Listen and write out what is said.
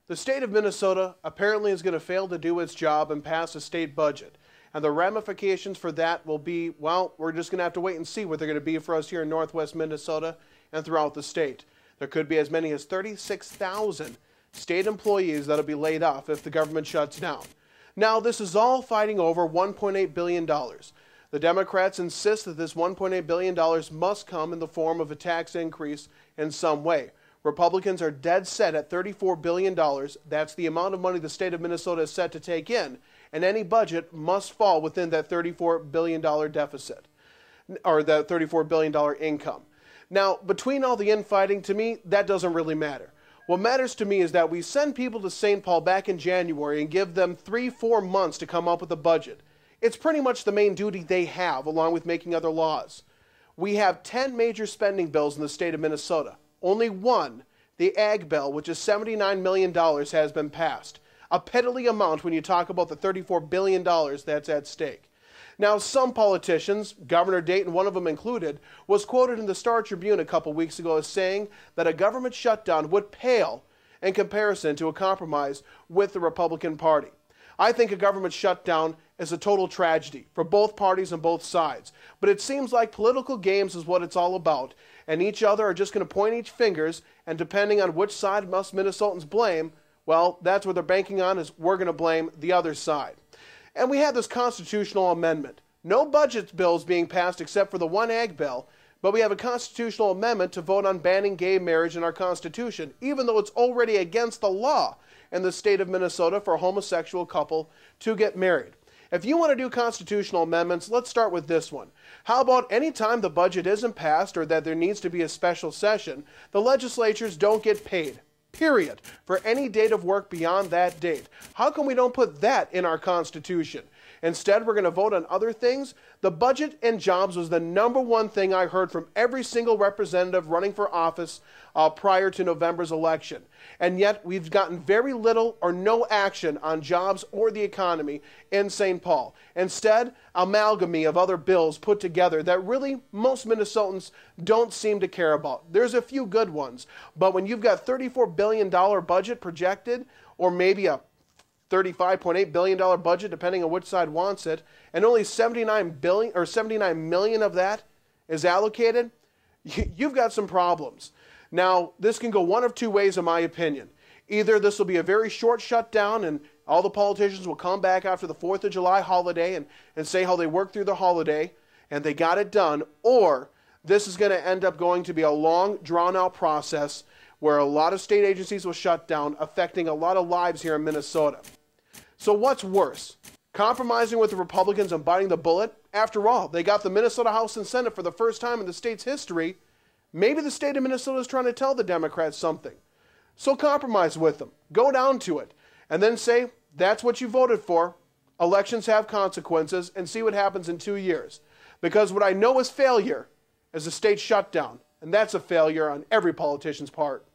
The state of Minnesota apparently is going to fail to do its job and pass a state budget. And the ramifications for that will be, well, we're just going to have to wait and see what they're going to be for us here in northwest Minnesota and throughout the state. There could be as many as 36,000 state employees that will be laid off if the government shuts down. Now, this is all fighting over $1.8 billion. The Democrats insist that this $1.8 billion must come in the form of a tax increase in some way. Republicans are dead set at $34 billion. That's the amount of money the state of Minnesota is set to take in, and any budget must fall within that $34 billion deficit, or that $34 billion income. Now, between all the infighting, to me, that doesn't really matter. What matters to me is that we send people to St. Paul back in January and give them 3-4 months to come up with a budget. It's pretty much the main duty they have, along with making other laws. We have 10 major spending bills in the state of Minnesota. Only one, the Ag Bill, which is $79 million, has been passed. A piddly amount when you talk about the $34 billion that's at stake. Now, some politicians, Governor Dayton, one of them included, was quoted in the Star Tribune a couple weeks ago as saying that a government shutdown would pale in comparison to a compromise with the Republican Party. I think a government shutdown is a total tragedy for both parties on both sides. But it seems like political games is what it's all about, and each other are just going to point each fingers, and depending on which side must Minnesotans blame, well, that's what they're banking on, is we're going to blame the other side. And we have this constitutional amendment. No budget bills being passed except for the one Ag Bill, but we have a constitutional amendment to vote on banning gay marriage in our Constitution, even though it's already against the law in the state of Minnesota for a homosexual couple to get married. If you want to do constitutional amendments, let's start with this one. How about any time the budget isn't passed or that there needs to be a special session, the legislatures don't get paid, period, for any date of work beyond that date? How come we don't put that in our Constitution? Instead, we're going to vote on other things. The budget and jobs was the number one thing I heard from every single representative running for office prior to November's election. And yet, we've gotten very little or no action on jobs or the economy in St. Paul. Instead, amalgamy of other bills put together that really most Minnesotans don't seem to care about. There's a few good ones, but when you've got $34 billion budget projected, or maybe a $35.8 billion budget, depending on which side wants it, and only $79 million of that is allocated, you've got some problems. Now, this can go one of two ways, in my opinion. Either this will be a very short shutdown and all the politicians will come back after the 4th of July holiday and say how they worked through the holiday and they got it done, or this is going to end up going to be a long, drawn-out process where a lot of state agencies will shut down, affecting a lot of lives here in Minnesota. So what's worse? Compromising with the Republicans and biting the bullet? After all, they got the Minnesota House and Senate for the first time in the state's history. Maybe the state of Minnesota is trying to tell the Democrats something. So compromise with them. Go down to it. And then say, that's what you voted for. Elections have consequences, and see what happens in 2 years. Because what I know is failure is a state shutdown. And that's a failure on every politician's part.